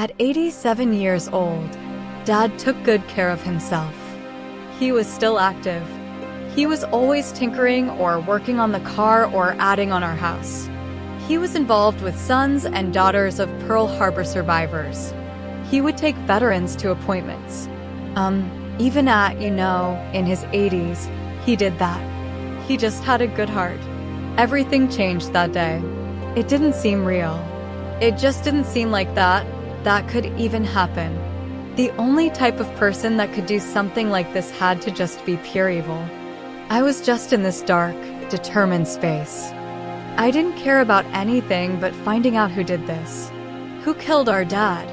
At 87 years old, Dad took good care of himself. He was still active. He was always tinkering or working on the car or adding on our house. He was involved with sons and daughters of Pearl Harbor survivors. He would take veterans to appointments. Even at, in his 80s, he did that. He just had a good heart. Everything changed that day. It didn't seem real. It just didn't seem like that could even happen. The only type of person that could do something like this had to just be pure evil. I was just in this dark, determined space. I didn't care about anything but finding out who did this. Who killed our dad?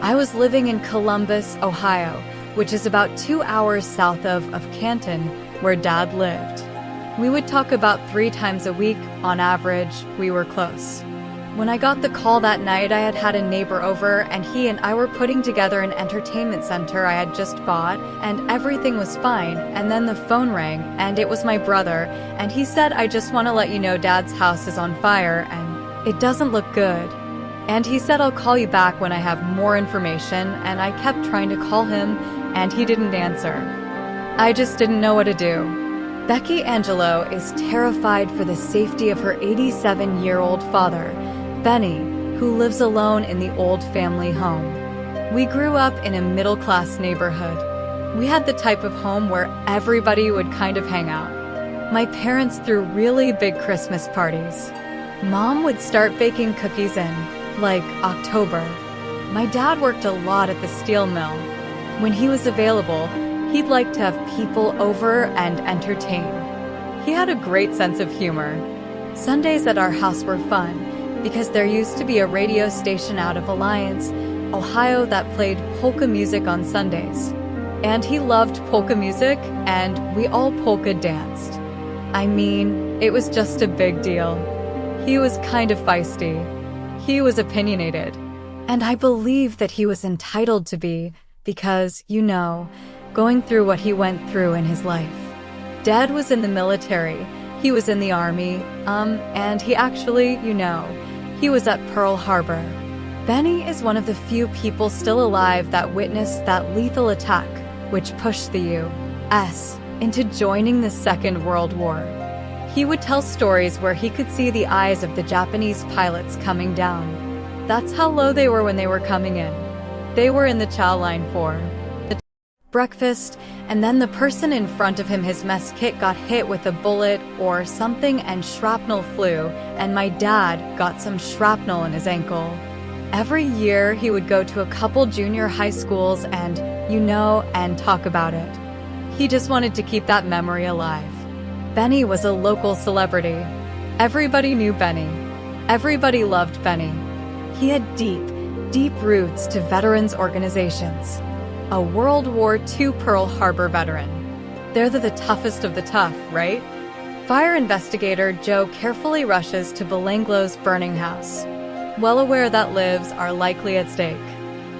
I was living in Columbus, Ohio, which is about 2 hours south of Canton, where Dad lived. We would talk about 3 times a week. On average, we were close. When I got the call that night, I had a neighbor over, and he and I were putting together an entertainment center I had just bought, and everything was fine. And then the phone rang, and it was my brother, and he said, "I just want to let you know Dad's house is on fire, and it doesn't look good." And he said, "I'll call you back when I have more information," and I kept trying to call him, and he didn't answer. I just didn't know what to do. Becky Angelo is terrified for the safety of her 87-year-old father, Benny, who lives alone in the old family home. We grew up in a middle-class neighborhood. We had the type of home where everybody would kind of hang out. My parents threw really big Christmas parties. Mom would start baking cookies in, October. My dad worked a lot at the steel mill. When he was available, he'd like to have people over and entertain. He had a great sense of humor. Sundays at our house were fun, because there used to be a radio station out of Alliance, Ohio that played polka music on Sundays. And he loved polka music, and we all polka danced. It was just a big deal. He was kind of feisty. He was opinionated. And I believe that he was entitled to be, because, going through what he went through in his life. Dad was in the military. He was in the army, and he actually, he was at Pearl Harbor. Benny is one of the few people still alive that witnessed that lethal attack, which pushed the U.S. into joining the Second World War. He would tell stories where he could see the eyes of the Japanese pilots coming down. That's how low they were when they were coming in. They were in the chow line for breakfast, and then the person in front of him, his mess kit, got hit with a bullet or something and shrapnel flew, and my dad got some shrapnel in his ankle. Every year he would go to a couple junior high schools and, and talk about it. He just wanted to keep that memory alive. Benny was a local celebrity. Everybody knew Benny. Everybody loved Benny. He had deep roots to veterans organizations. A World War II Pearl Harbor veteran. They're the toughest of the tough, right? Fire investigator Joe carefully rushes to Belanglo's burning house, well aware that lives are likely at stake.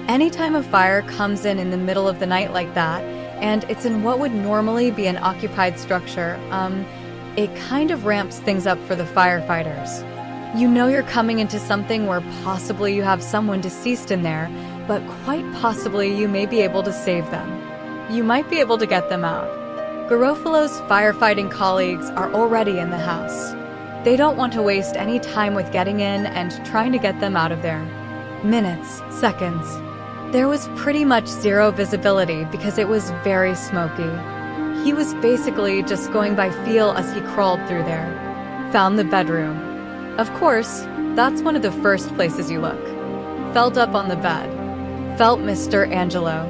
Anytime a fire comes in the middle of the night like that, and it's in what would normally be an occupied structure, it kind of ramps things up for the firefighters. You're coming into something where possibly you have someone deceased in there, but quite possibly you may be able to save them. You might be able to get them out. Garofalo's firefighting colleagues are already in the house. They don't want to waste any time with getting in and trying to get them out of there. Minutes, seconds. There was pretty much zero visibility because it was very smoky. He was basically just going by feel as he crawled through there. Found the bedroom. Of course, that's one of the first places you look. Felt up on the bed. Felt Mr. Angelo,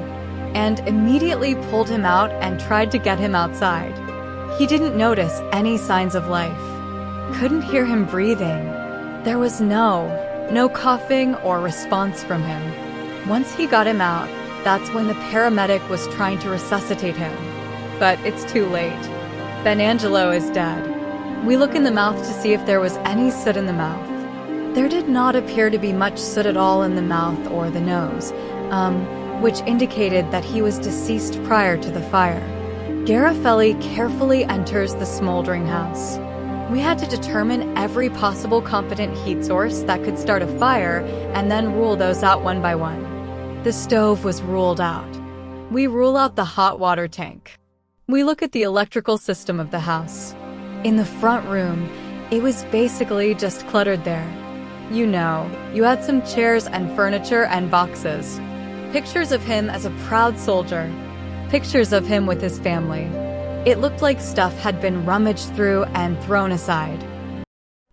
and immediately pulled him out and tried to get him outside. He didn't notice any signs of life. Couldn't hear him breathing. There was no coughing or response from him. Once he got him out, that's when the paramedic was trying to resuscitate him. But it's too late. Ben Angelo is dead. We look in the mouth to see if there was any soot in the mouth. There did not appear to be much soot at all in the mouth or the nose, which indicated that he was deceased prior to the fire. Garofalo carefully enters the smoldering house. We had to determine every possible competent heat source that could start a fire and then rule those out one by one. The stove was ruled out. We rule out the hot water tank. We look at the electrical system of the house. In the front room, it was basically just cluttered there. You know, you had some chairs and furniture and boxes. Pictures of him as a proud soldier. Pictures of him with his family. It looked like stuff had been rummaged through and thrown aside.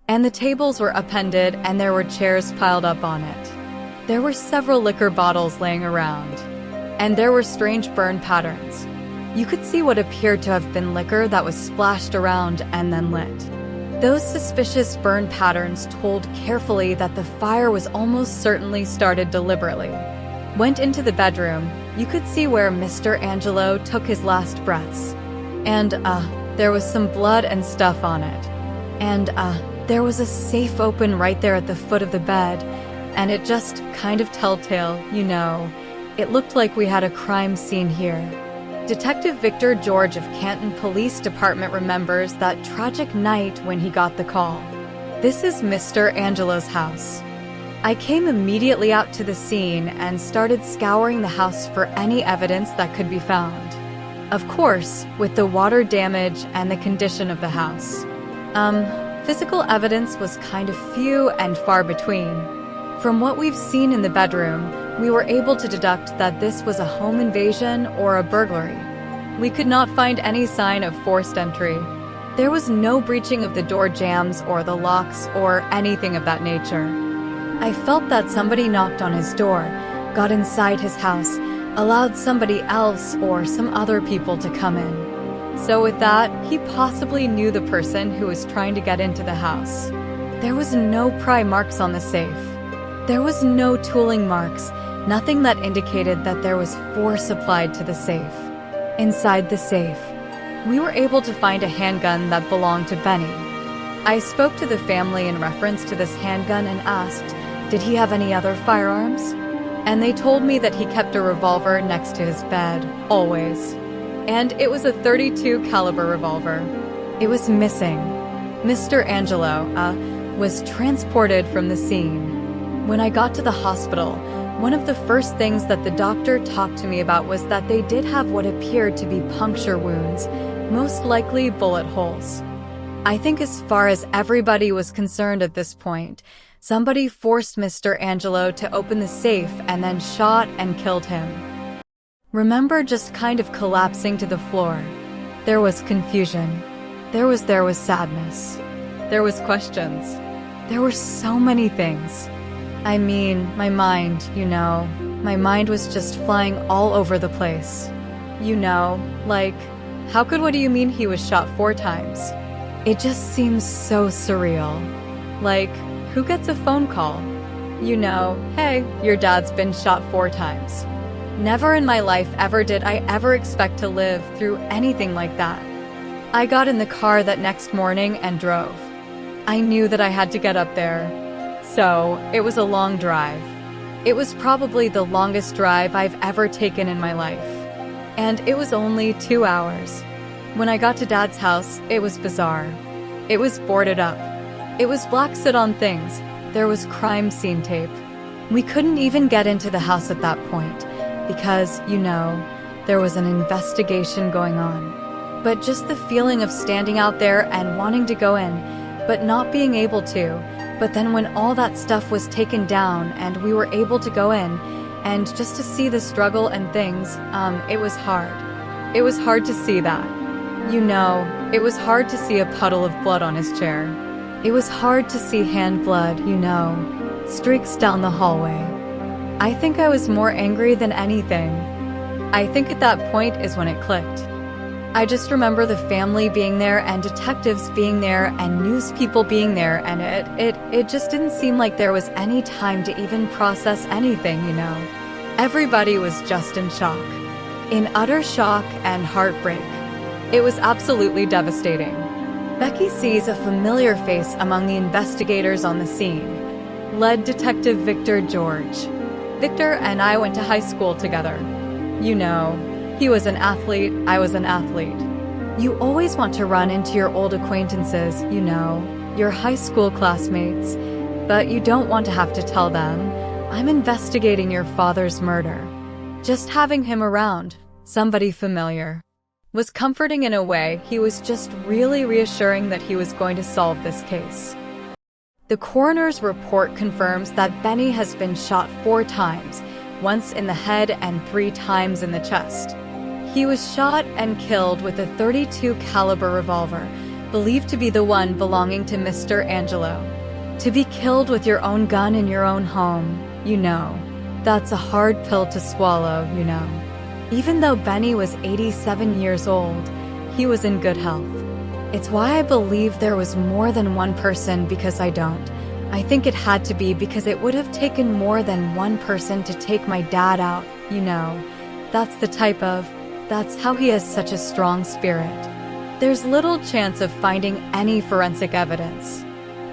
And the tables were upended and there were chairs piled up on it. There were several liquor bottles laying around. And there were strange burn patterns. You could see what appeared to have been liquor that was splashed around and then lit. Those suspicious burn patterns told carefully that the fire was almost certainly started deliberately. Went into the bedroom, you could see where Mr. Angelo took his last breaths. And, there was some blood and stuff on it. And, there was a safe open right there at the foot of the bed, and it just kind of telltale, you know. It looked like we had a crime scene here. Detective Victor George of Canton Police Department remembers that tragic night when he got the call. This is Mr. Angelo's house. I came immediately out to the scene and started scouring the house for any evidence that could be found. Of course, with the water damage and the condition of the house. Physical evidence was kind of few and far between. From what we've seen in the bedroom, we were able to deduct that this was a home invasion or a burglary. We could not find any sign of forced entry. There was no breaching of the door jambs or the locks or anything of that nature. I felt that somebody knocked on his door, got inside his house, allowed somebody else or some other people to come in. So with that, he possibly knew the person who was trying to get into the house. There was no pry marks on the safe. There was no tooling marks, nothing that indicated that there was force applied to the safe. Inside the safe, we were able to find a handgun that belonged to Benny. I spoke to the family in reference to this handgun and asked, did he have any other firearms? And they told me that he kept a revolver next to his bed, always. And it was a .32 caliber revolver. It was missing. Mr. Angelo, was transported from the scene. When I got to the hospital, one of the first things that the doctor talked to me about was that they did have what appeared to be puncture wounds, most likely bullet holes. I think as far as everybody was concerned at this point, somebody forced Mr. Angelo to open the safe and then shot and killed him. Remember just kind of collapsing to the floor. There was confusion. There was sadness. There was questions. There were so many things. I mean, my mind, my mind was just flying all over the place. Like, what do you mean he was shot 4 times? It just seems so surreal. Like, who gets a phone call? Hey, your dad's been shot 4 times. Never in my life ever did I ever expect to live through anything like that. I got in the car that next morning and drove. I knew that I had to get up there. So, it was a long drive. It was probably the longest drive I've ever taken in my life. And it was only 2 hours. When I got to Dad's house, it was bizarre. It was boarded up. It was black soot on things. There was crime scene tape. We couldn't even get into the house at that point because, there was an investigation going on. But just the feeling of standing out there and wanting to go in, but not being able to. But then when all that stuff was taken down and we were able to go in, and just to see the struggle and things, it was hard. It was hard to see that. It was hard to see a puddle of blood on his chair. It was hard to see hand blood, streaks down the hallway. I think I was more angry than anything. I think at that point is when it clicked. I just remember the family being there and detectives being there and news people being there, and it just didn't seem like there was any time to even process anything, Everybody was just in shock. In utter shock and heartbreak. It was absolutely devastating. Becky sees a familiar face among the investigators on the scene. Led Detective Victor George. Victor and I went to high school together. He was an athlete, I was an athlete. You always want to run into your old acquaintances, your high school classmates, but you don't want to have to tell them, I'm investigating your father's murder. Just having him around, somebody familiar, was comforting in a way. He was just really reassuring that he was going to solve this case. The coroner's report confirms that Benny has been shot 4 times, once in the head and 3 times in the chest. He was shot and killed with a .32 caliber revolver, believed to be the one belonging to Mr. Angelo. To be killed with your own gun in your own home, that's a hard pill to swallow, Even though Benny was 87 years old, he was in good health. It's why I believe there was more than one person, because I don't. I think it had to be because it would have taken more than one person to take my dad out, That's how he has such a strong spirit. There's little chance of finding any forensic evidence.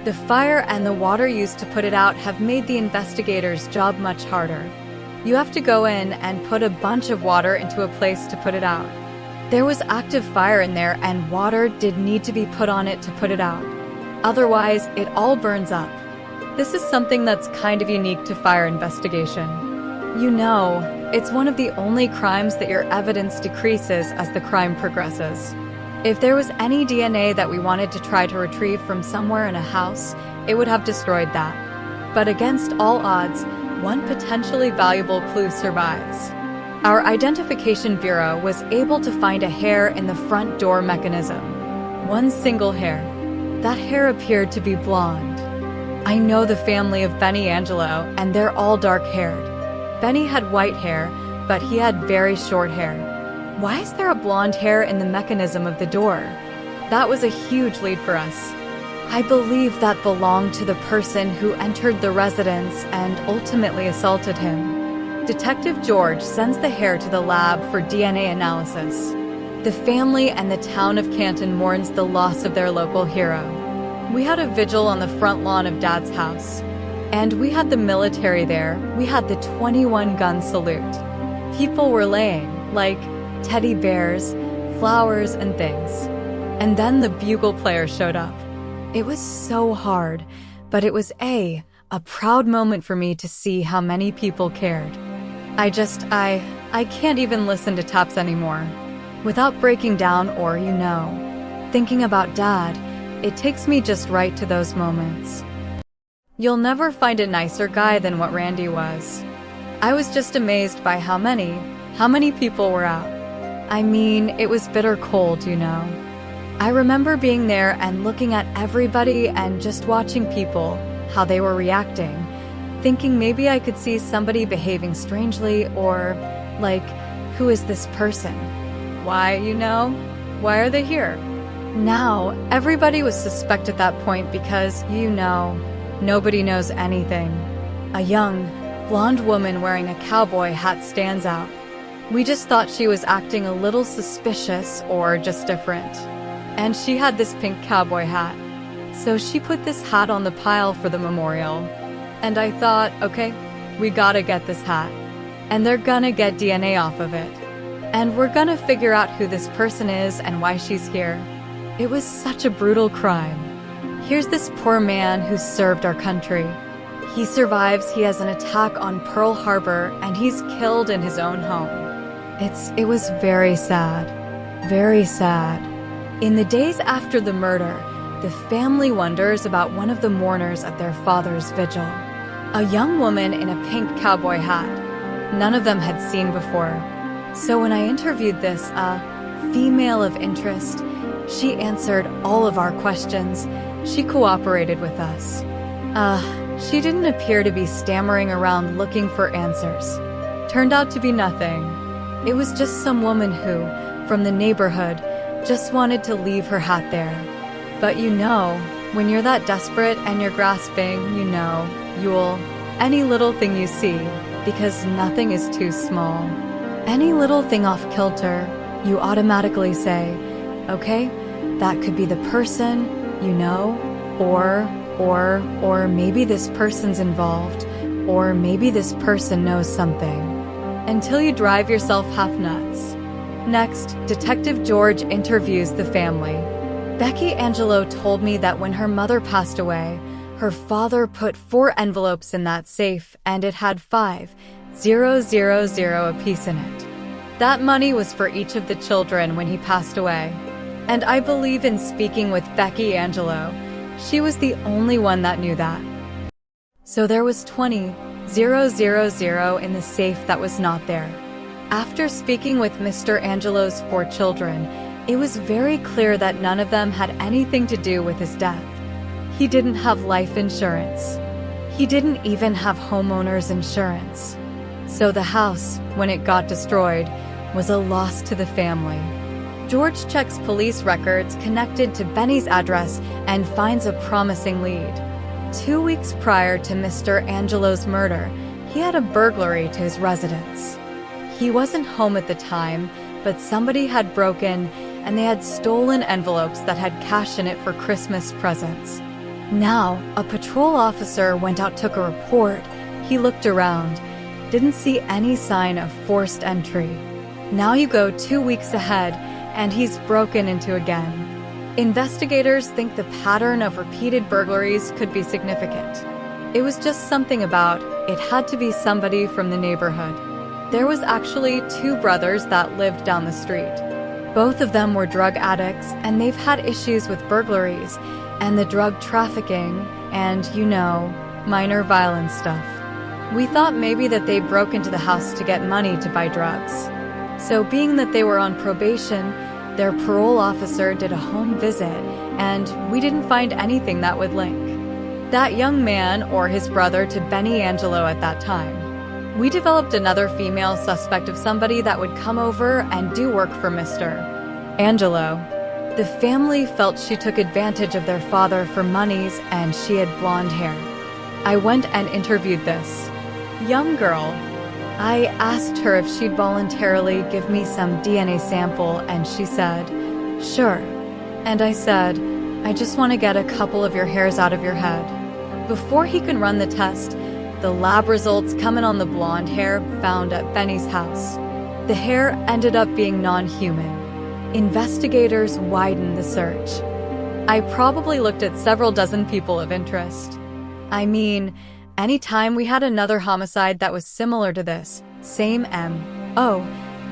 The fire and the water used to put it out have made the investigators' job much harder. You have to go in and put a bunch of water into a place to put it out. There was active fire in there, and water did need to be put on it to put it out. Otherwise, it all burns up. This is something that's kind of unique to fire investigation. It's one of the only crimes that your evidence decreases as the crime progresses. If there was any DNA that we wanted to try to retrieve from somewhere in a house, it would have destroyed that. But against all odds, one potentially valuable clue survives. Our identification bureau was able to find a hair in the front door mechanism. One single hair. That hair appeared to be blonde. I know the family of Benny Angelo, and they're all dark-haired. Benny had white hair, but he had very short hair. Why is there a blonde hair in the mechanism of the door? That was a huge lead for us. I believe that belonged to the person who entered the residence and ultimately assaulted him. Detective George sends the hair to the lab for DNA analysis. The family and the town of Canton mourns the loss of their local hero. We had a vigil on the front lawn of Dad's house. And we had the military there. We had the 21-gun salute. People were laying, like teddy bears, flowers, and things. And then the bugle player showed up. It was so hard, but it was a proud moment for me to see how many people cared. I can't even listen to taps anymore. Without breaking down or, thinking about Dad, it takes me just right to those moments. You'll never find a nicer guy than what Randy was. I was just amazed by how many people were out. It was bitter cold, I remember being there and looking at everybody and just watching people, how they were reacting, thinking maybe I could see somebody behaving strangely or, who is this person? Why, why are they here? Now, everybody was suspect at that point because, nobody knows anything. A young, blonde woman wearing a cowboy hat stands out. We just thought she was acting a little suspicious or just different. And she had this pink cowboy hat. So she put this hat on the pile for the memorial. And I thought, okay, we gotta get this hat. And they're gonna get DNA off of it. And we're gonna figure out who this person is and why she's here. It was such a brutal crime. Here's this poor man who served our country. He survives, he has an attack on Pearl Harbor, and he's killed in his own home. It was very sad. Very sad. In the days after the murder, the family wonders about one of the mourners at their father's vigil. A young woman in a pink cowboy hat. None of them had seen before. So when I interviewed this, female of interest, she answered all of our questions. She cooperated with us. She didn't appear to be stammering around looking for answers. Turned out to be nothing. It was just some woman who, from the neighborhood, just wanted to leave her hat there. But when you're that desperate and you're grasping, you'll any little thing you see, because nothing is too small. Any little thing off kilter, you automatically say, okay, that could be the person, or maybe this person's involved, or maybe this person knows something. Until you drive yourself half nuts. Next, Detective George interviews the family. Becky Angelo told me that when her mother passed away, Her father put 4 envelopes in that safe, and it had 5,000 apiece in it. That money was for each of the children when he passed away. And I believe in speaking with Becky Angelo. She was the only one that knew that. So there was 20,000 in the safe that was not there. After speaking with Mr. Angelo's 4 children, it was very clear that none of them had anything to do with his death. He didn't have life insurance. He didn't even have homeowner's insurance. So the house, when it got destroyed, was a loss to the family. George checks police records connected to Benny's address and finds a promising lead. 2 weeks prior to Mr. Angelo's murder, he had a burglary to his residence. He wasn't home at the time, but somebody had broken and they had stolen envelopes that had cash in it for Christmas presents. Now, a patrol officer went out, took a report. He looked around, didn't see any sign of forced entry. Now you go 2 weeks ahead, and he's broken into again. Investigators think the pattern of repeated burglaries could be significant. It was just something about it had to be somebody from the neighborhood. There was actually 2 brothers that lived down the street. Both of them were drug addicts, and they've had issues with burglaries and the drug trafficking and, minor violence stuff. We thought maybe that they broke into the house to get money to buy drugs. So being that they were on probation, their parole officer did a home visit, and we didn't find anything that would link that young man or his brother to Benny Angelo at that time. We developed another female suspect of somebody that would come over and do work for Mr. Angelo. The family felt she took advantage of their father for monies, and she had blonde hair. I went and interviewed this young girl. I asked her if she'd voluntarily give me some DNA sample, and she said, "Sure." And I said, "I just want to get a couple of your hairs out of your head." Before he could run the test, the lab results come in on the blonde hair found at Benny's house. The hair ended up being non-human. Investigators widened the search. I probably looked at several dozen people of interest. I mean, anytime we had another homicide that was similar to this, same MO,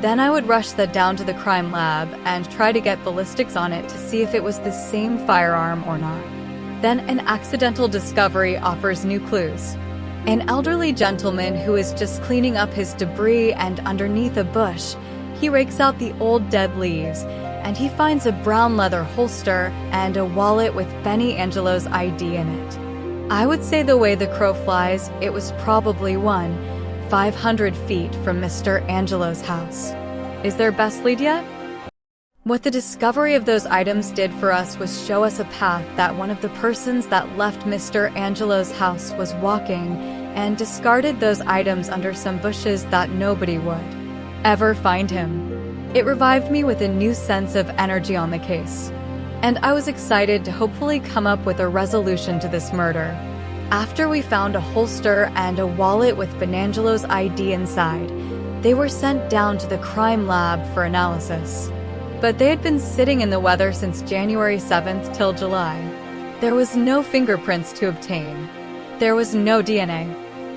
then I would rush that down to the crime lab and try to get ballistics on it to see if it was the same firearm or not. Then an accidental discovery offers new clues. An elderly gentleman who is just cleaning up his debris, and underneath a bush, he rakes out the old dead leaves, and he finds a brown leather holster and a wallet with Benny Angelo's ID in it. I would say the way the crow flies, it was probably 500 feet from Mr. Angelo's house. Is there best lead yet? What the discovery of those items did for us was show us a path that one of the persons that left Mr. Angelo's house was walking, and discarded those items under some bushes that nobody would ever find him. It revived me with a new sense of energy on the case, and I was excited to hopefully come up with a resolution to this murder. After we found a holster and a wallet with Benangelo's ID inside, they were sent down to the crime lab for analysis. But they had been sitting in the weather since January 7th till July. There was no fingerprints to obtain. There was no DNA.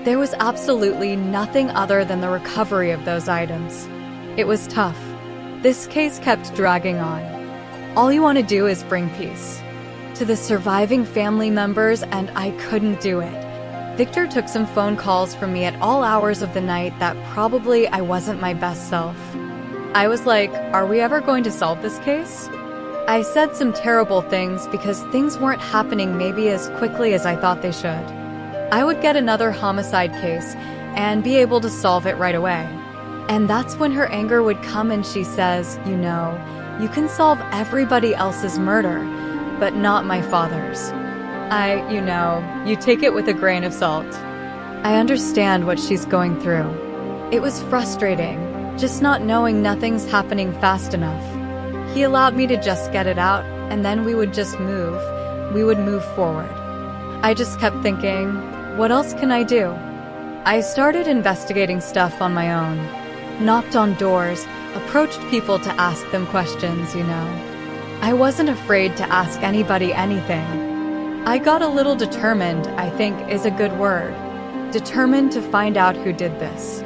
There was absolutely nothing other than the recovery of those items. It was tough. This case kept dragging on. All you want to do is bring peace to the surviving family members, and I couldn't do it. Victor took some phone calls from me at all hours of the night that probably I wasn't my best self. I was like, are we ever going to solve this case? I said some terrible things because things weren't happening maybe as quickly as I thought they should. I would get another homicide case and be able to solve it right away. And that's when her anger would come, and she says, you can solve everybody else's murder, but not my father's. You take it with a grain of salt. I understand what she's going through. It was frustrating, just not knowing nothing's happening fast enough. He allowed me to just get it out, and then we would just move. We would move forward. I just kept thinking, what else can I do? I started investigating stuff on my own. Knocked on doors, approached people to ask them questions, I wasn't afraid to ask anybody anything. I got a little determined, I think is a good word. Determined to find out who did this.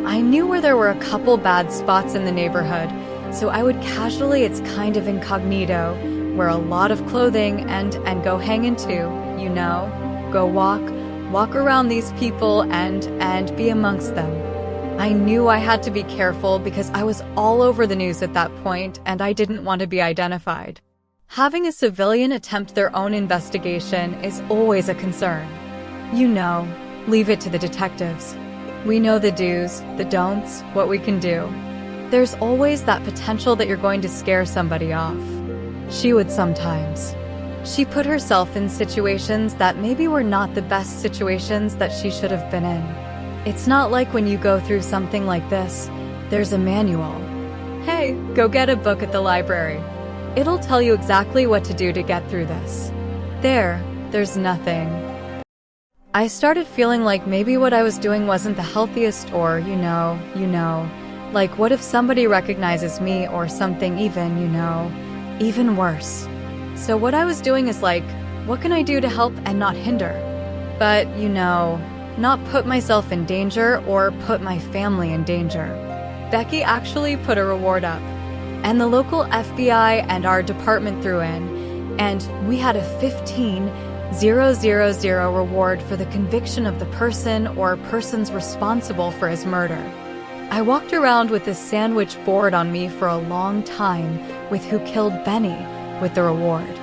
I knew where there were a couple bad spots in the neighborhood, so I would casually, it's kind of incognito, wear a lot of clothing and go hang into, you know, go walk around these people and be amongst them. I knew I had to be careful because I was all over the news at that point and I didn't want to be identified. Having a civilian attempt their own investigation is always a concern. You know, leave it to the detectives. We know the do's, the don'ts, what we can do. There's always that potential that you're going to scare somebody off. She would sometimes. She put herself in situations that maybe were not the best situations that she should have been in. It's not like when you go through something like this, there's a manual. Hey, go get a book at the library. It'll tell you exactly what to do to get through this. There's nothing. I started feeling like maybe what I was doing wasn't the healthiest or, you know, like what if somebody recognizes me or something even worse. So what I was doing is like, what can I do to help and not hinder? But, not put myself in danger or put my family in danger. Becky actually put a reward up, and the local FBI and our department threw in, and we had a 15,000 reward for the conviction of the person or persons responsible for his murder. I walked around with this sandwich board on me for a long time with who killed Benny with the reward.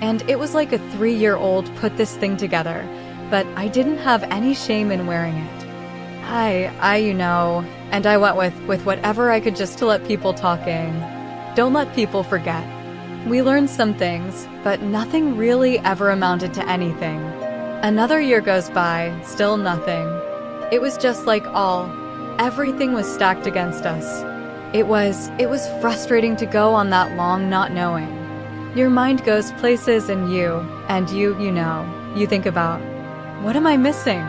And it was like a 3-year-old put this thing together, but I didn't have any shame in wearing it. And I went with whatever I could just to let people talking. Don't let people forget. We learned some things, but nothing really ever amounted to anything. Another year goes by, still nothing. It was just like everything was stacked against us. It was frustrating to go on that long not knowing. Your mind goes places and you think about, what am I missing?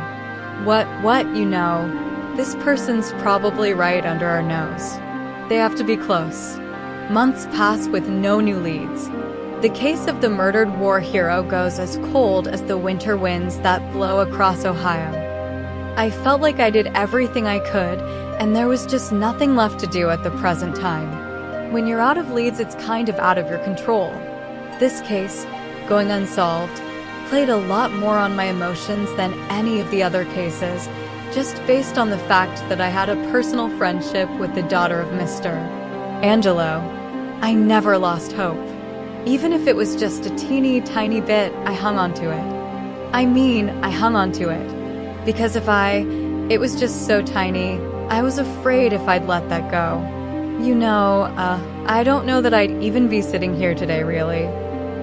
This person's probably right under our nose. They have to be close. Months pass with no new leads. The case of the murdered war hero goes as cold as the winter winds that blow across Ohio. I felt like I did everything I could, and there was just nothing left to do at the present time. When you're out of leads, it's kind of out of your control. This case, going unsolved, played a lot more on my emotions than any of the other cases, just based on the fact that I had a personal friendship with the daughter of Mr. Angelo. I never lost hope. Even if it was just a teeny tiny bit, I hung on to it. I hung on to it. Because it was just so tiny, I was afraid if I'd let that go. I don't know that I'd even be sitting here today, really.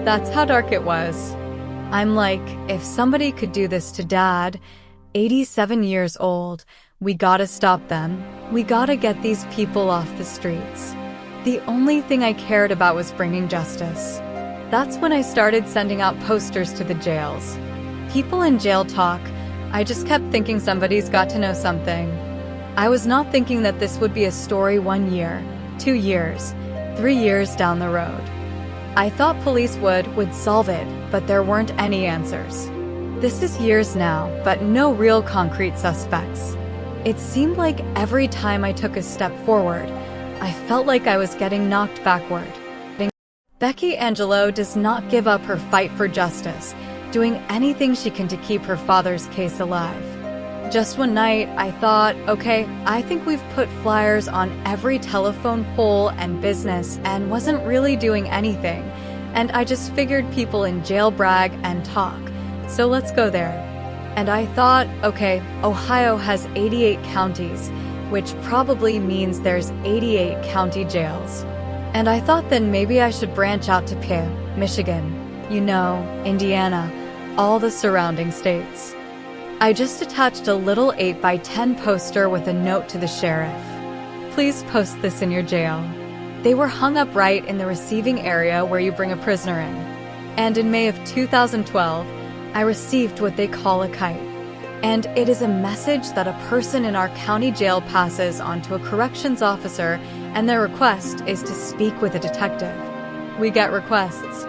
That's how dark it was. I'm like, if somebody could do this to Dad, 87 years old, we gotta stop them. We gotta get these people off the streets. The only thing I cared about was bringing justice. That's when I started sending out posters to the jails. People in jail talk. I just kept thinking somebody's got to know something. I was not thinking that this would be a story 1 year, 2 years, 3 years down the road. I thought police would solve it, but there weren't any answers. This is years now, but no real concrete suspects. It seemed like every time I took a step forward, I felt like I was getting knocked backward. Becky Angelo does not give up her fight for justice, doing anything she can to keep her father's case alive. Just one night, I thought, okay, I think we've put flyers on every telephone pole and business and wasn't really doing anything. And I just figured people in jail brag and talk. So let's go there. And I thought, okay, Ohio has 88 counties, which probably means there's 88 county jails. And I thought then maybe I should branch out to Michigan, Indiana, all the surrounding states. I just attached a little 8x10 poster with a note to the sheriff. Please post this in your jail. They were hung up right in the receiving area where you bring a prisoner in. And in May of 2012, I received what they call a kite. And it is a message that a person in our county jail passes on to a corrections officer, and their request is to speak with a detective. We get requests.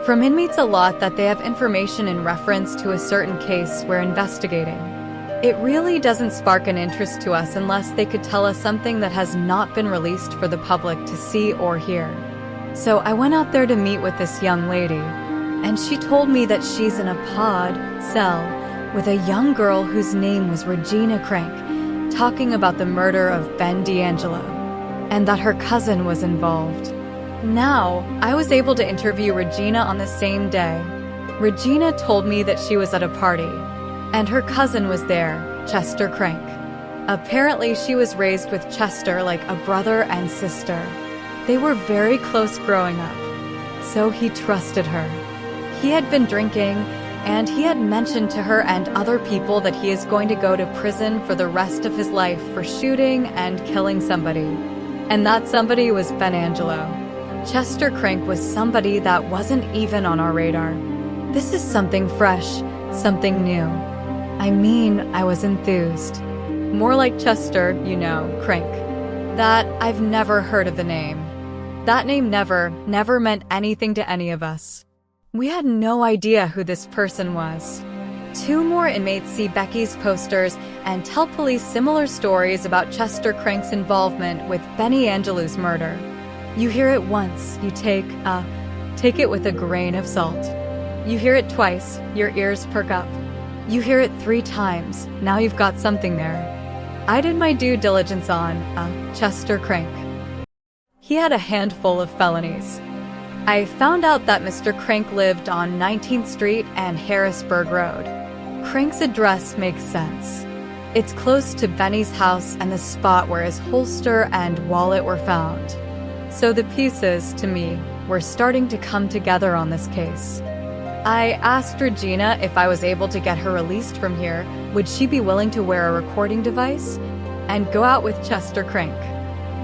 from inmates a lot that they have information in reference to a certain case we're investigating. It really doesn't spark an interest to us unless they could tell us something that has not been released for the public to see or hear. So I went out there to meet with this young lady, and she told me that she's in a pod cell with a young girl whose name was Regina Crank, talking about the murder of Ben D'Angelo, and that her cousin was involved. Now, I was able to interview Regina on the same day. Regina told me that she was at a party, and her cousin was there, Chester Crank. Apparently, she was raised with Chester like a brother and sister. They were very close growing up, so he trusted her. He had been drinking, and he had mentioned to her and other people that he is going to go to prison for the rest of his life for shooting and killing somebody. And that somebody was Ben Angelo. Chester Crank was somebody that wasn't even on our radar. This is something fresh, something new. I mean, I was enthused. More like Chester, you know, Crank. That I've never heard of the name. That name never meant anything to any of us. We had no idea who this person was. 2 more inmates see Becky's posters and tell police similar stories about Chester Crank's involvement with Benny Angelou's murder. You hear it once, you take it with a grain of salt. You hear it twice, your ears perk up. You hear it 3 times, now you've got something there. I did my due diligence on Chester Crank. He had a handful of felonies. I found out that Mr. Crank lived on 19th Street and Harrisburg Road. Crank's address makes sense. It's close to Benny's house and the spot where his holster and wallet were found. So the pieces, to me, were starting to come together on this case. I asked Regina if I was able to get her released from here, would she be willing to wear a recording device and go out with Chester Crank.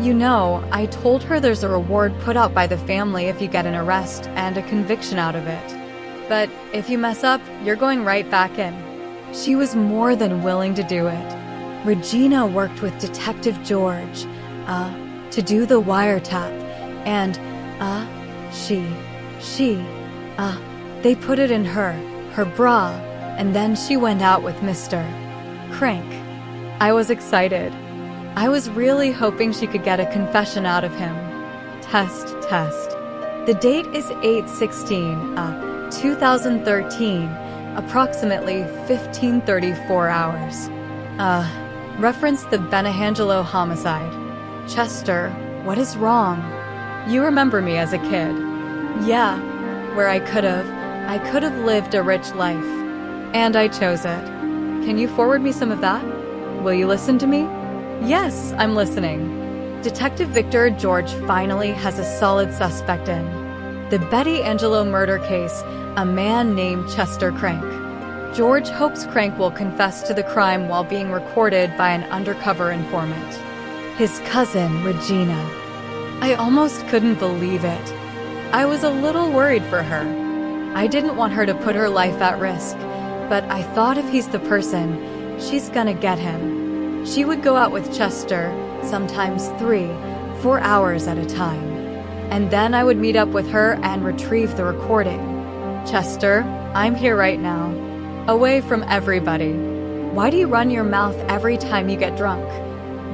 You know, I told her there's a reward put out by the family if you get an arrest and a conviction out of it. But if you mess up, you're going right back in. She was more than willing to do it. Regina worked with Detective George, to do the wiretap, and, they put it in her bra, and then she went out with Mr. Crank. I was excited. I was really hoping she could get a confession out of him. Test. The date is 8/16/2013, approximately 15:34 hours. Reference the Benangelo homicide. Chester, what is wrong? You remember me as a kid. Yeah, where I could have lived a rich life. And I chose it. Can you forward me some of that? Will you listen to me? Yes, I'm listening. Detective Victor George finally has a solid suspect in. The Betty Angelo murder case, a man named Chester Crank. George hopes Crank will confess to the crime while being recorded by an undercover informant. His cousin, Regina. I almost couldn't believe it. I was a little worried for her. I didn't want her to put her life at risk, but I thought if he's the person, she's gonna get him. She would go out with Chester, sometimes 3-4 hours at a time. And then I would meet up with her and retrieve the recording. Chester, I'm here right now. Away from everybody. Why do you run your mouth every time you get drunk?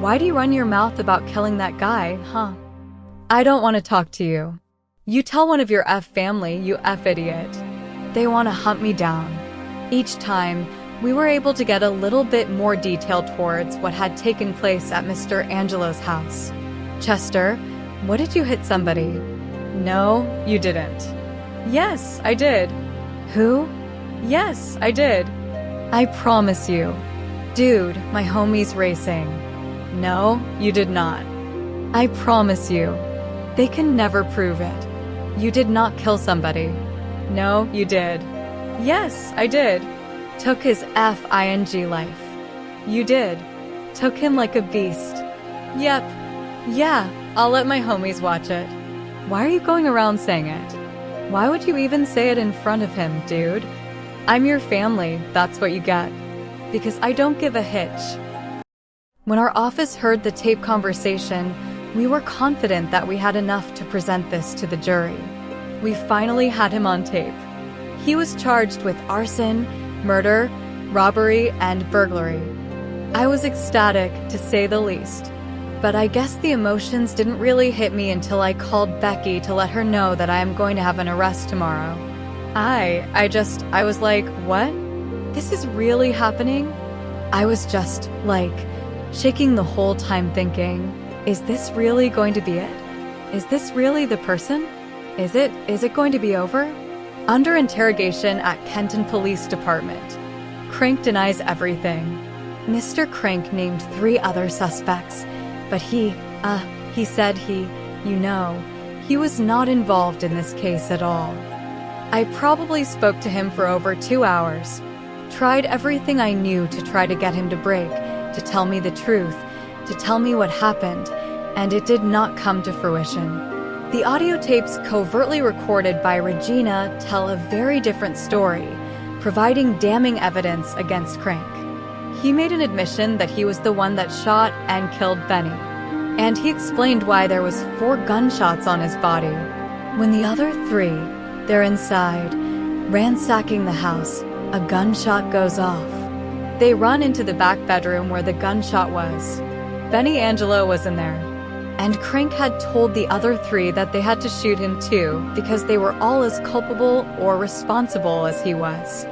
Why do you run your mouth about killing that guy, huh? I don't want to talk to you. You tell one of your F family, you F idiot. They want to hunt me down. Each time, we were able to get a little bit more detail towards what had taken place at Mr. Angelo's house. Chester, what did you hit somebody? No, you didn't. Yes, I did. Who? Yes, I did. I promise you. Dude, my homie's racing. No, you did not. I promise you. They can never prove it. You did not kill somebody. No, you did. Yes, I did. Took his F-ing life. You did. Took him like a beast. Yep. Yeah, I'll let my homies watch it. Why are you going around saying it? Why would you even say it in front of him, dude? I'm your family, that's what you get. Because I don't give a hitch. When our office heard the tape conversation, we were confident that we had enough to present this to the jury. We finally had him on tape. He was charged with arson, murder, robbery, and burglary. I was ecstatic, to say the least. But I guess the emotions didn't really hit me until I called Becky to let her know that I am going to have an arrest tomorrow. I was like, what? This is really happening? I was just, like, shaking the whole time thinking, is this really going to be it? Is this really the person? Is it going to be over? Under interrogation at Kenton Police Department, Crank denies everything. Mr. Crank named 3 other suspects, but he said he was not involved in this case at all. I probably spoke to him for over 2 hours, tried everything I knew to try to get him to break, to tell me the truth, to tell me what happened, and it did not come to fruition. The audio tapes covertly recorded by Regina tell a very different story, providing damning evidence against Crank. He made an admission that he was the one that shot and killed Benny, and he explained why there was 4 gunshots on his body. When the other 3, they're inside, ransacking the house, a gunshot goes off. They run into the back bedroom where the gunshot was. Benny Angelo was in there, and Crank had told the other 3 that they had to shoot him too because they were all as culpable or responsible as he was.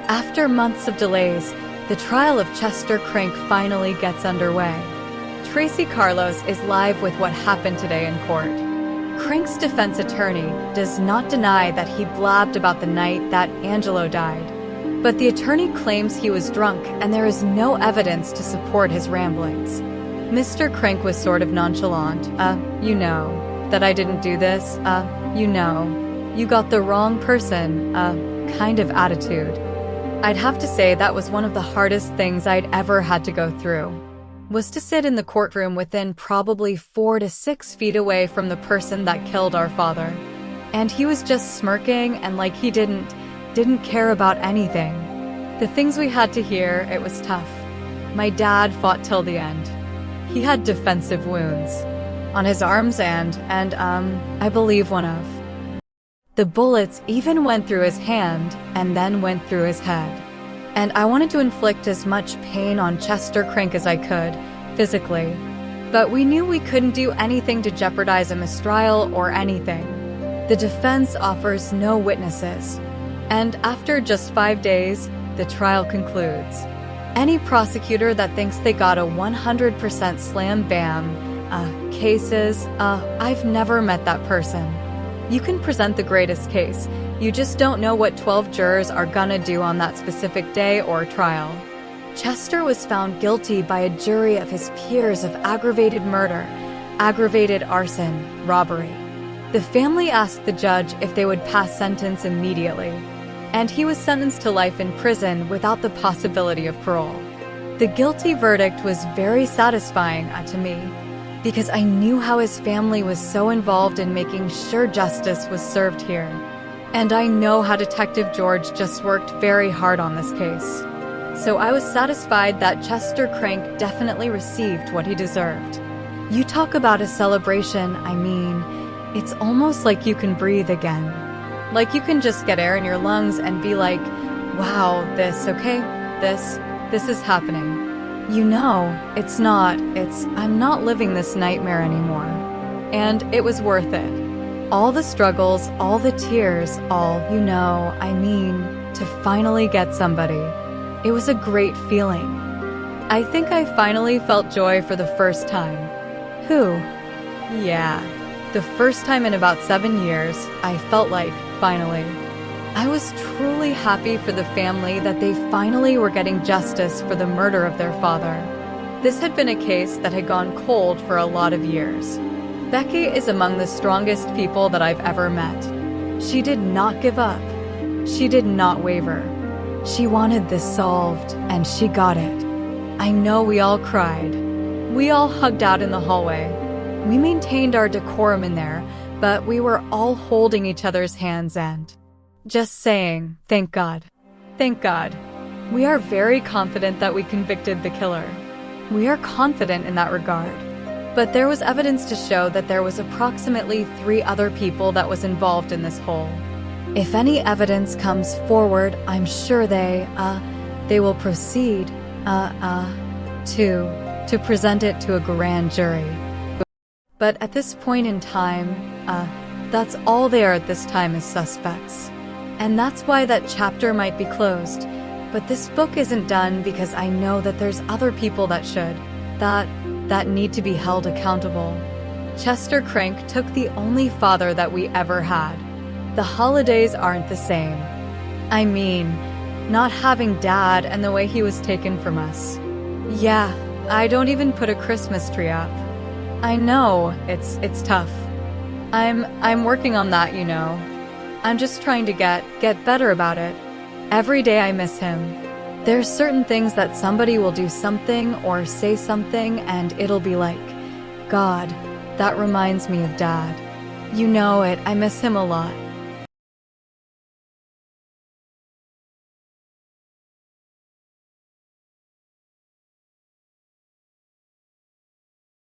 After months of delays, the trial of Chester Crank finally gets underway. Tracy Carlos is live with what happened today in court. Crank's defense attorney does not deny that he blabbed about the night that Angelo died, but the attorney claims he was drunk and there is no evidence to support his ramblings. Mr. Crank was sort of nonchalant. You know, that I didn't do this, you know, you got the wrong person, kind of attitude. I'd have to say that was one of the hardest things I'd ever had to go through, was to sit in the courtroom within probably 4 to 6 feet away from the person that killed our father. And he was just smirking and like he didn't care about anything. The things we had to hear, it was tough. My dad fought till the end. He had defensive wounds on his arms and I believe one of. The bullets even went through his hand and then went through his head. And I wanted to inflict as much pain on Chester Crank as I could, physically. But we knew we couldn't do anything to jeopardize a mistrial or anything. The defense offers no witnesses. And after just 5 days, the trial concludes. Any prosecutor that thinks they got a 100% slam bam cases, I've never met that person. You can present the greatest case, you just don't know what 12 jurors are gonna do on that specific day or trial. Chester was found guilty by a jury of his peers of aggravated murder, aggravated arson, robbery. The family asked the judge if they would pass sentence immediately, and he was sentenced to life in prison without the possibility of parole. The guilty verdict was very satisfying to me, because I knew how his family was so involved in making sure justice was served here. And I know how Detective George just worked very hard on this case. So I was satisfied that Chester Crank definitely received what he deserved. You talk about a celebration, I mean, it's almost like you can breathe again. Like you can just get air in your lungs and be like, wow, this is happening. You know, I'm not living this nightmare anymore. And it was worth it. All the struggles, all the tears, to finally get somebody. It was a great feeling. I think I finally felt joy for the first time. Yeah, the first time in about 7 years, I felt like, finally. I was truly happy for the family that they finally were getting justice for the murder of their father. This had been a case that had gone cold for a lot of years. Becky is among the strongest people that I've ever met. She did not give up. She did not waver. She wanted this solved, and she got it. I know we all cried. We all hugged out in the hallway. We maintained our decorum in there, but we were all holding each other's hands and just saying, thank God. Thank God. We are very confident that we convicted the killer. We are confident in that regard. But there was evidence to show that there was approximately 3 other people that was involved in this hole. If any evidence comes forward, I'm sure they will proceed, to present it to a grand jury. But at this point in time, that's all they are at this time is suspects. And that's why that chapter might be closed. But this book isn't done because I know that there's other people that should, that need to be held accountable. Chester Crank took the only father that we ever had. The holidays aren't the same. I mean, not having Dad and the way he was taken from us. Yeah, I don't even put a Christmas tree up. I know, it's tough. I'm working on that, you know. I'm just trying to get better about it. Every day I miss him. There's certain things that somebody will do something or say something and it'll be like, God, that reminds me of Dad. You know it, I miss him a lot.